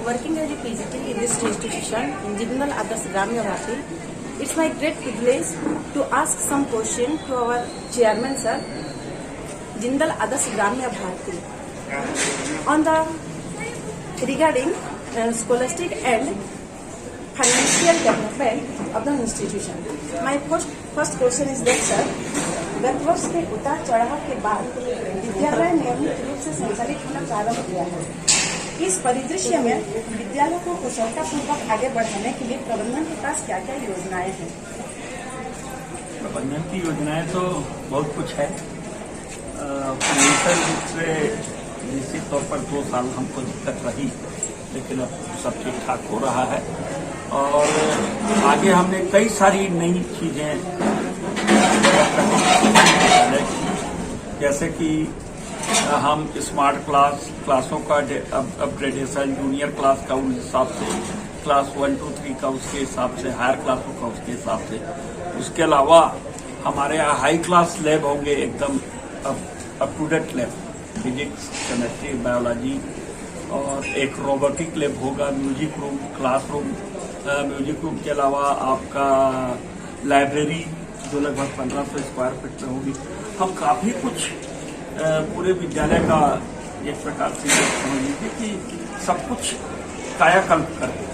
working as a PGT in this institution in Jindal Adarsh Gramya Bharati. It's my great privilege to ask some question to our chairman sir, Jindal Adarsh Gramya Bharati, on the regarding scholastic and financial development of the institution. My first question is that sir, गत वर्ष के उतार चढ़ाव के बाद विद्यालय नियमित रूप से संचालित होना प्रारंभ किया है। इस परिदृश्य में विद्यालय को कुशलतापूर्वक आगे बढ़ाने के लिए प्रबंधन के पास क्या क्या योजनाएं हैं? प्रबंधन की योजनाएं तो बहुत कुछ है। फाइनेंशियल रूप से निश्चित तौर पर 2 साल हमको दिक्कत रही, लेकिन अब सब ठीक ठाक हो रहा है और आगे हमने कई सारी नई चीजें जैसे कि हम स्मार्ट क्लासों का अपग्रेडेशन, जूनियर क्लास का उस हिसाब से, क्लास 1, 2, 3 का उसके हिसाब से, हायर क्लासों का उसके हिसाब से। उसके अलावा हमारे यहाँ हाई क्लास लैब होंगे, एकदम up to date lab, physics, chemistry, biology, और एक रोबोटिक लैब होगा, music room, classroom. Music room के अलावा आपका लाइब्रेरी जो लगभग 1500 स्क्वायर फीट में होगी। हम काफी कुछ पूरे विद्यालय का एक प्रकार से समझ लीजिए कि सब कुछ कायाकल्प करके,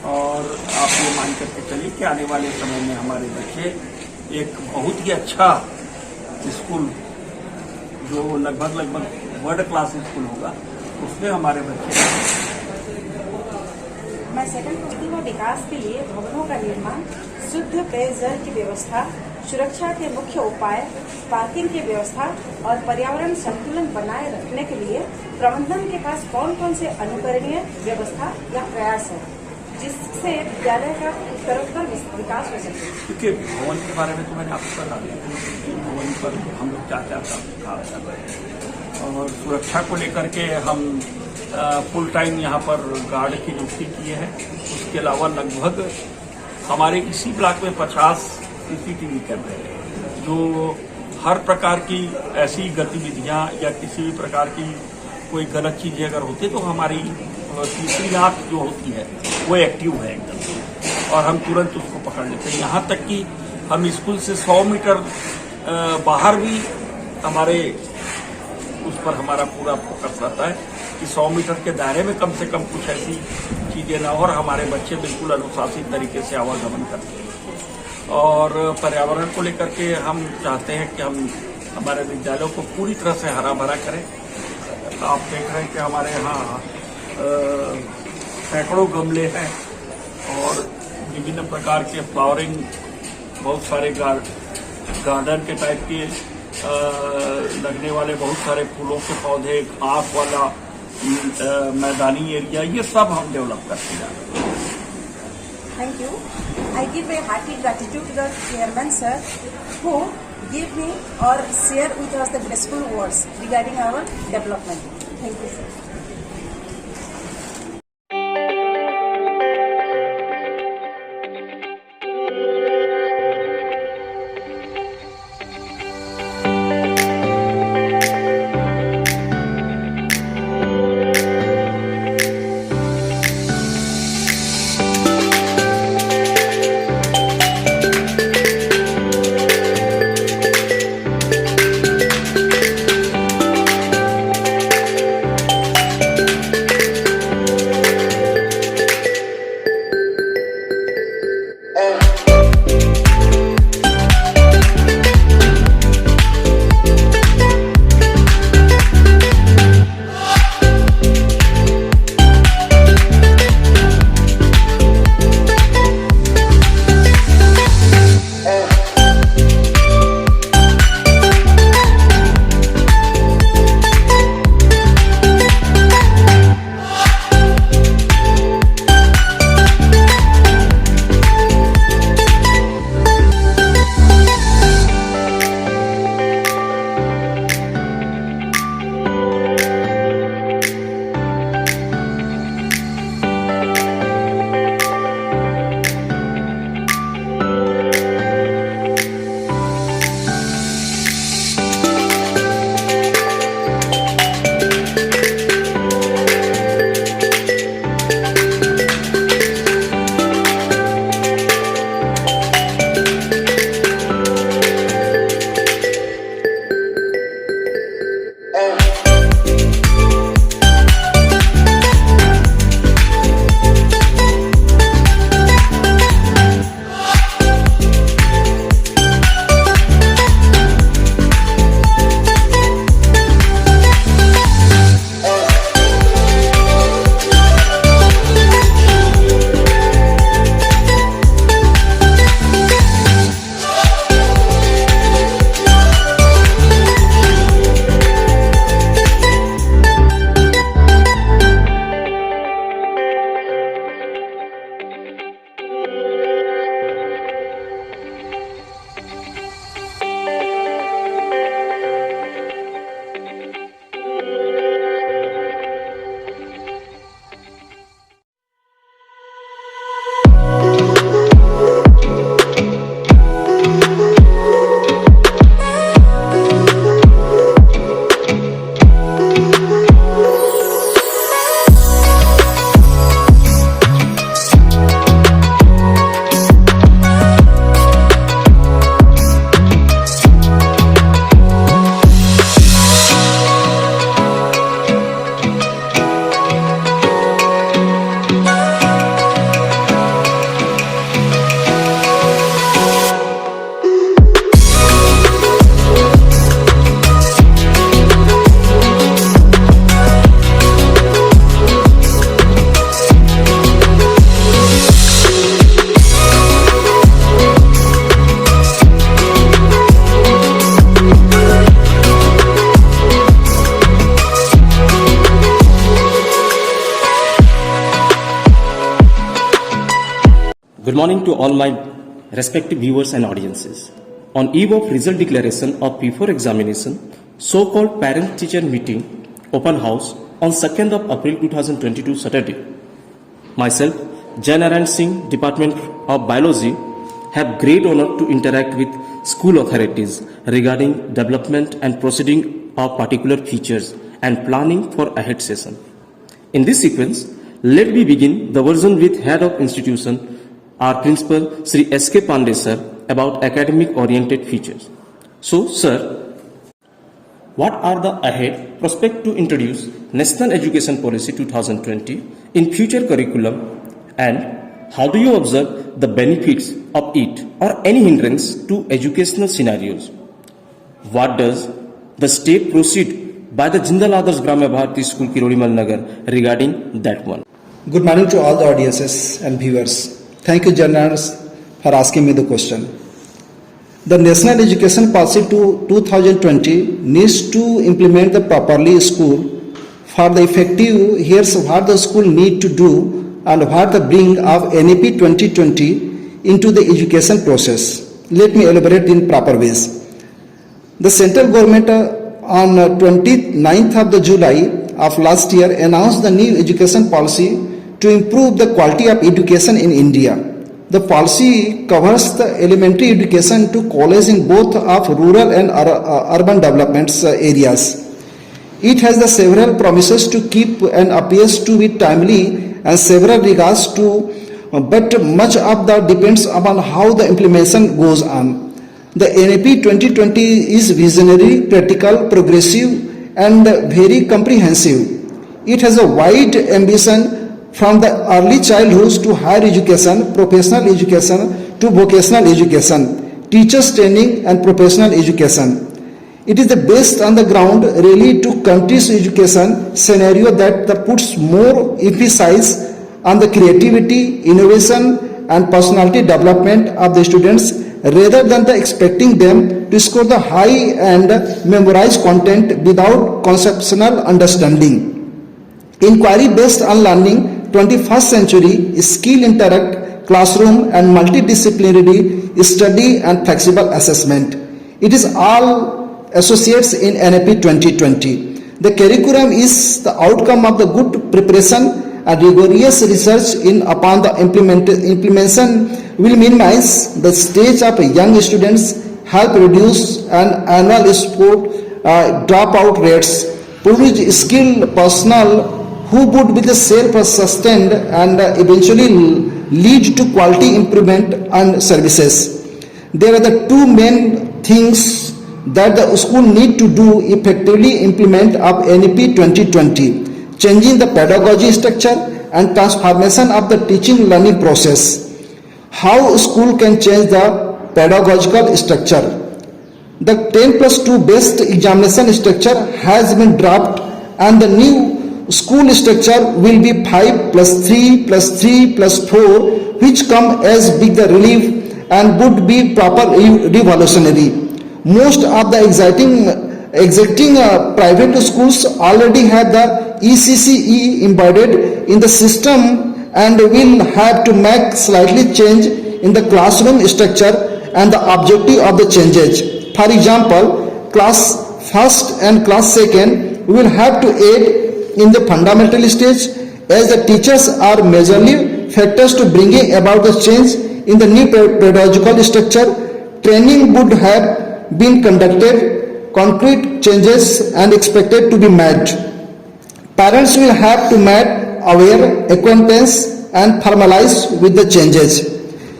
और आप ये मान करके चलिए कि आने वाले समय में हमारे बच्चे एक बहुत ही अच्छा स्कूल, जो लगभग वर्ल्ड क्लास स्कूल होगा, उसमें हमारे बच्चे। मैं सेकंड पूछती हूँ, विकास के लिए भवनों का निर्माण, शुद्ध पेयजल की व्यवस्था, सुरक्षा के मुख्य उपाय, पार्किंग की व्यवस्था और पर्यावरण संतुलन बनाए रखने के लिए प्रबंधन के पास कौन कौन से अनुकरणीय व्यवस्था या प्रयास है, जिससे विद्यालय का उत्तरोत्तर विकास हो सके? क्योंकि भवन के बारे में तो मैंने आपको बता दिया, भवन पर हम लोग क्या क्या काम कर रहे हैं, और सुरक्षा को लेकर के हम फुल टाइम यहाँ पर गार्ड की नियुक्ति की है। उसके अलावा लगभग हमारे इसी ब्लॉक में 50 CCTV कैमरे हैं, जो हर प्रकार की ऐसी गतिविधियां या किसी भी प्रकार की कोई गलत चीजें अगर होती तो हमारी तीसरी आंख जो होती है वो एक्टिव है एकदम, और हम तुरंत उसको पकड़ लेते हैं। यहाँ तक कि हम स्कूल से 100 मीटर बाहर भी हमारे उस पर हमारा पूरा फोकस रहता है कि 100 मीटर के दायरे में कम से कम कुछ ऐसी चीजें ना हो, और हमारे बच्चे बिल्कुल अनुशासित तरीके से आवागमन करते हैं। और पर्यावरण को लेकर के हम चाहते हैं कि हम हमारे विद्यालयों को पूरी तरह से हरा भरा करें। आप देख रहे हैं कि हमारे यहाँ सैकड़ों गमले हैं और विभिन्न प्रकार के फ्लावरिंग, बहुत सारे गार्डन के टाइप के लगने वाले बहुत सारे फूलों के पौधे, घास वाला मैदानी एरिया, ये सब हम डेवलप करते जा रहे हैं। Thank you. I give a hearty gratitude to the chairman sir who gave me or share with us the graceful words regarding our development. Thank you sir. morning to all my respective viewers and audiences. On eve of result declaration of P4 examination, so-called parent-teacher meeting, open house, on 2nd of April 2022 Saturday, myself, Jai Narayan Singh, Department of Biology, have great honor to interact with school authorities regarding development and proceeding of particular features and planning for ahead session. In this sequence, let me begin the version with head of institution, our principal Sri S.K. Pandey sir, about academic oriented features. So, sir, what are the ahead prospect to introduce National Education Policy 2020 in future curriculum, and how do you observe the benefits of it or any hindrance to educational scenarios? What does the state proceed by the Jindal Adarsh Gramya Bharati School Kirodimal Nagar regarding that one? Good morning to all the audiences and viewers. Thank you, journalists, for asking me the question. The National Education Policy 2020 needs to implement the properly school for the effective. Here's what the school need to do and what the bring of NEP 2020 into the education process. Let me elaborate in proper ways. The central government on 29th of the July of last year announced the new education policy to improve the quality of education in India. The policy covers the elementary education to college in both of rural and urban developments areas. It has the several promises to keep and appears to be timely and several regards to, but much of that depends upon how the implementation goes on. The NEP 2020 is visionary, practical, progressive and very comprehensive. It has a wide ambition from the early childhood to higher education, professional education to vocational education, teachers training and professional education. It is the based on the ground really to country's education scenario that puts more emphasis on the creativity, innovation and personality development of the students rather than the expecting them to score the high and memorize content without conceptual understanding. Inquiry based on learning 21st century skill interact classroom and multidisciplinary study and flexible assessment. It is all associates in NEP 2020. The curriculum is the outcome of the good preparation and rigorous research in upon the implementation will minimize the stage of young students, help reduce an annual sport dropout rates, produce skilled personnel who would be the self-sustained and eventually lead to quality improvement and services. There are the two main things that the school need to do effectively implement of NEP 2020, changing the pedagogy structure and transformation of the teaching learning process. How school can change the pedagogical structure? The 10+2 based examination structure has been dropped and the new school structure will be 5+3+3+4, which come as big the relief and would be proper revolutionary. Most of the existing private schools already have the ECCE embedded in the system and will have to make slightly change in the classroom structure and the objective of the changes. For example, class first and class second will have to aid in the fundamental stage as the teachers are majorly factors to bringing about the change in the new pedagogical structure. Training would have been conducted, concrete changes and expected to be made. Parents will have to make aware, acquaintance and formalize with the changes.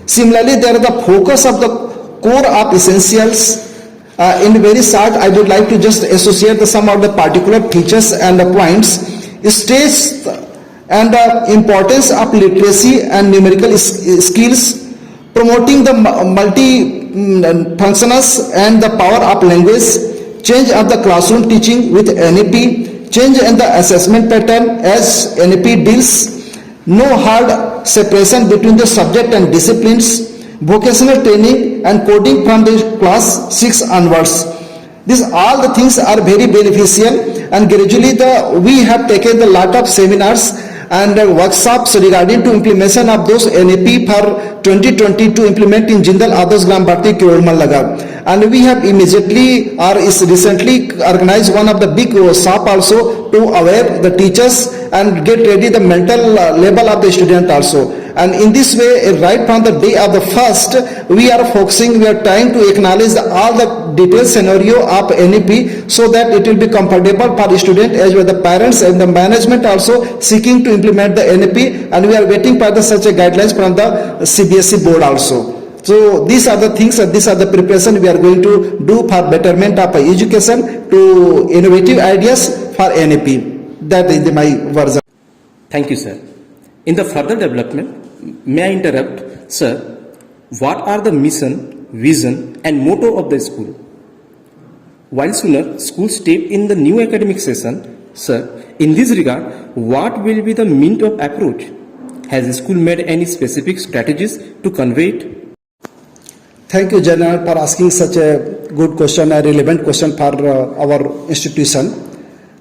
Similarly, there is the focus of the core of essentials. In very short, I would like to just associate some of the particular features and the points. States and the importance of literacy and numerical skills, promoting the multi-functionals and the power of language, change of the classroom teaching with NEP, change in the assessment pattern as NEP deals, no hard separation between the subject and disciplines, vocational training and coding from the class 6 onwards. These all the things are very beneficial, and gradually we have taken a lot of seminars and workshops regarding to implementation of those NAP for 2020 to implement in Jindal Adarsh Gram Bharti Kirolmal Laga. And we have immediately or is recently organized one of the big workshop also to aware the teachers and get ready the mental level of the student also. And in this way, right from the day of the first, we are focusing, we are trying to acknowledge all the detailed scenario of NEP so that it will be comfortable for the student as well the parents and the management also seeking to implement the NEP, and we are waiting for the such a guidelines from the CBSE board also. So these are the things, these are the preparation we are going to do for betterment of education to innovative ideas for NEP. That is my version. Thank you, sir. In the further development, may I interrupt, sir? What are the mission, vision, and motto of the school? While sooner school step in the new academic session, sir, in this regard, what will be the means of approach? Has the school made any specific strategies to convey it? Thank you, General, for asking such a good question, a relevant question for our institution.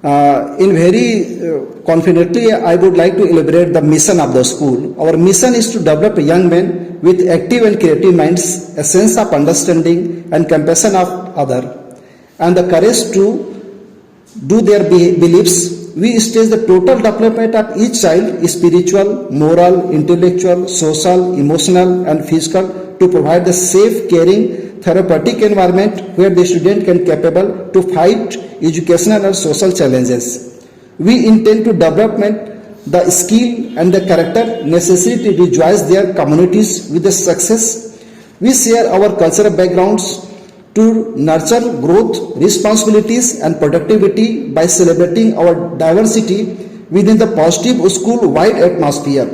In very confidently, I would like to elaborate the mission of the school. Our mission is to develop young men with active and creative minds, a sense of understanding and compassion of other, and the courage to do their beliefs. We stage the total development of each child, spiritual, moral, intellectual, social, emotional, and physical, to provide the safe, caring, therapeutic environment where the student can capable to fight educational and social challenges. We intend to development the skill and the character necessary to rejoice their communities with the success. We share our cultural backgrounds to nurture growth, responsibilities, and productivity by celebrating our diversity within the positive school-wide atmosphere.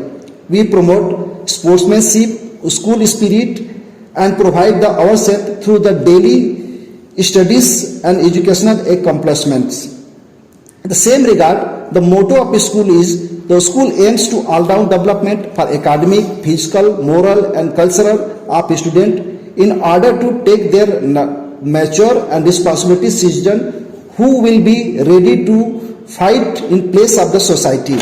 We promote sportsmanship, school spirit, and provide ourselves through the daily studies and educational accomplishments. In the same regard, the motto of the school is, the school aims to all-round development for academic, physical, moral, and cultural of student in order to take their mature and responsibility citizen who will be ready to fight in place of the society.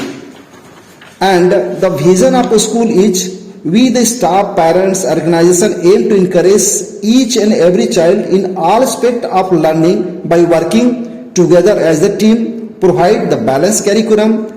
And the vision of the school is, we the staff, parents, organization aim to encourage each and every child in all aspects of learning by working together as a team, provide the balanced curriculum,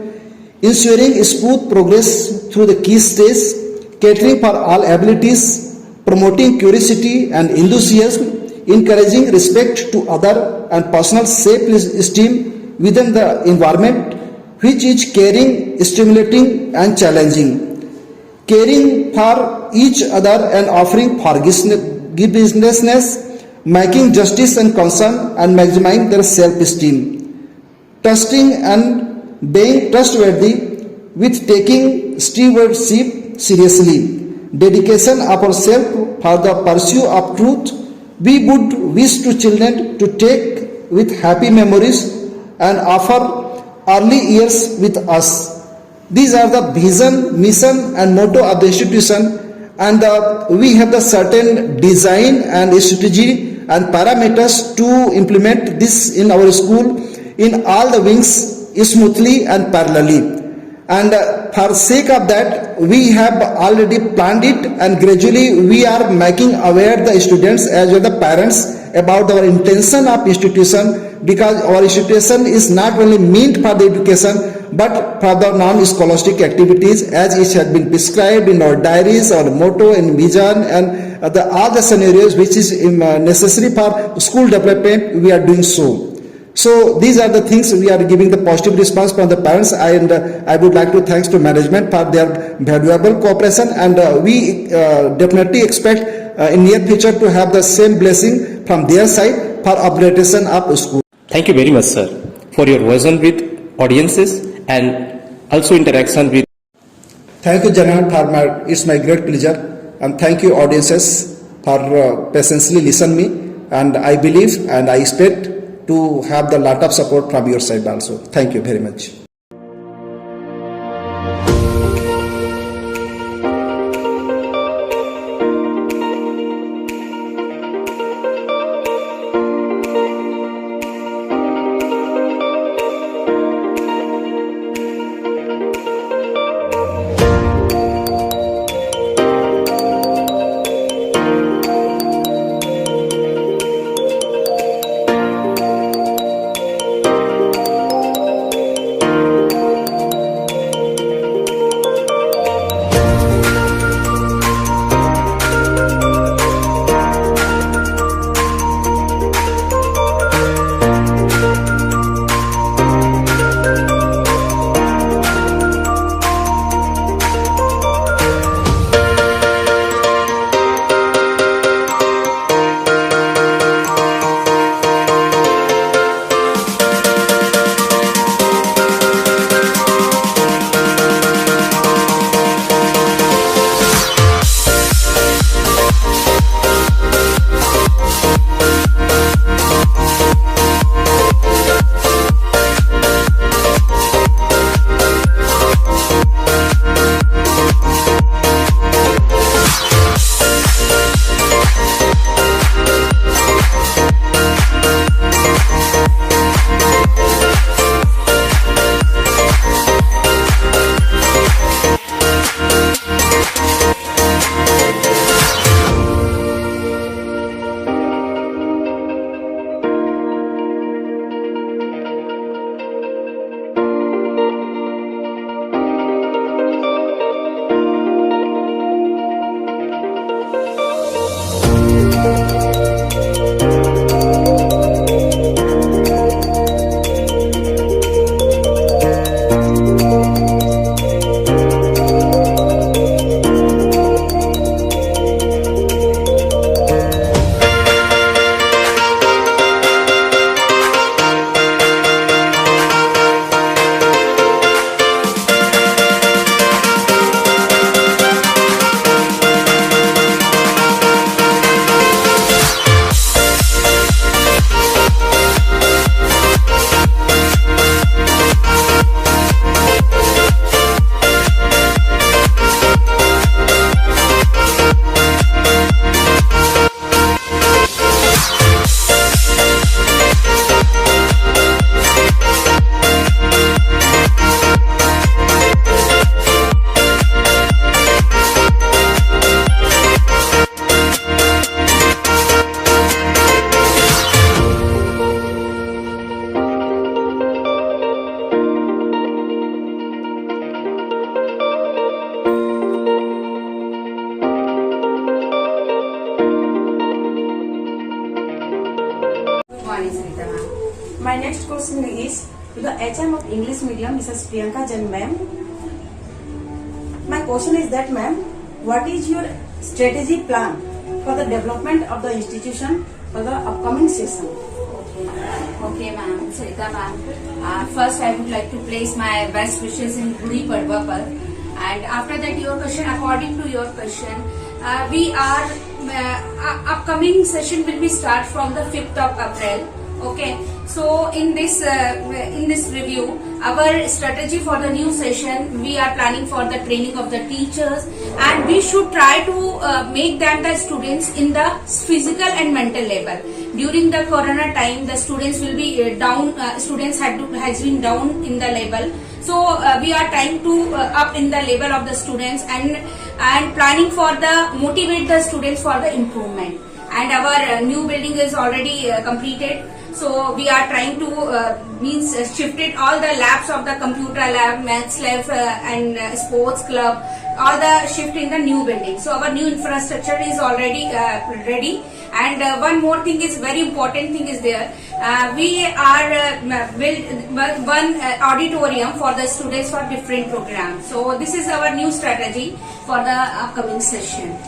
ensuring smooth progress through the key stages, catering for all abilities, promoting curiosity and enthusiasm, encouraging respect to other and personal self-esteem within the environment which is caring, stimulating and challenging. Caring for each other and offering forgiveness, making justice and concern and maximizing their self-esteem. Trusting and being trustworthy with taking stewardship seriously. Dedication of ourselves for the pursuit of truth. We would wish to children to take with happy memories and offer early years with us. These are the vision, mission and motto of the institution, and we have the certain design and strategy and parameters to implement this in our school in all the wings smoothly and parallelly. And for sake of that, we have already planned it, and gradually we are making aware the students as well the parents about our intention of institution, because our institution is not only meant for the education but for the non-scholastic activities as it has been prescribed in our diaries, our motto and vision, and all the scenarios which is necessary for school development. We are doing so. So these are the things we are giving the positive response from the parents, and I would like to thanks to management for their valuable cooperation, and we definitely expect in near future to have the same blessing from their side for upgradation of school. Thank you very much, sir, for your vision with audiences and also interaction with. Thank you, General, it's my great pleasure, and thank you audiences for patiently listen me, and I believe and I expect to have the lot of support from your side also. Thank you very much. question is to the HM of English medium, Mrs. Priyanka Jain ma'am. My question is that ma'am, what is your strategy plan for the development of the institution for the upcoming session? Okay, ma'am, Sarita ma'am. First, I would like to place my best wishes in Gudi Padwa par. And after that, your question, according to your question, we are upcoming session will be start from the 5th of April. Okay, so in this review, our strategy for the new session, we are planning for the training of the teachers, and we should try to make them the students in the physical and mental level. During the corona time, the students will be down. Students has been down in the level. So we are trying to up in the level of the students and planning for the motivate the students for the improvement. And our new building is already completed. So we are trying to shifted all the labs of the computer lab, maths lab, and sports club, all the shift in the new building. So our new infrastructure is already ready. And one more thing is very important thing is there. We are build one auditorium for the students for different programs. So this is our new strategy for the upcoming session.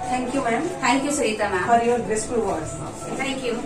Thank you ma'am Thank you, Sarita ma'am. for your graceful words. Thank you.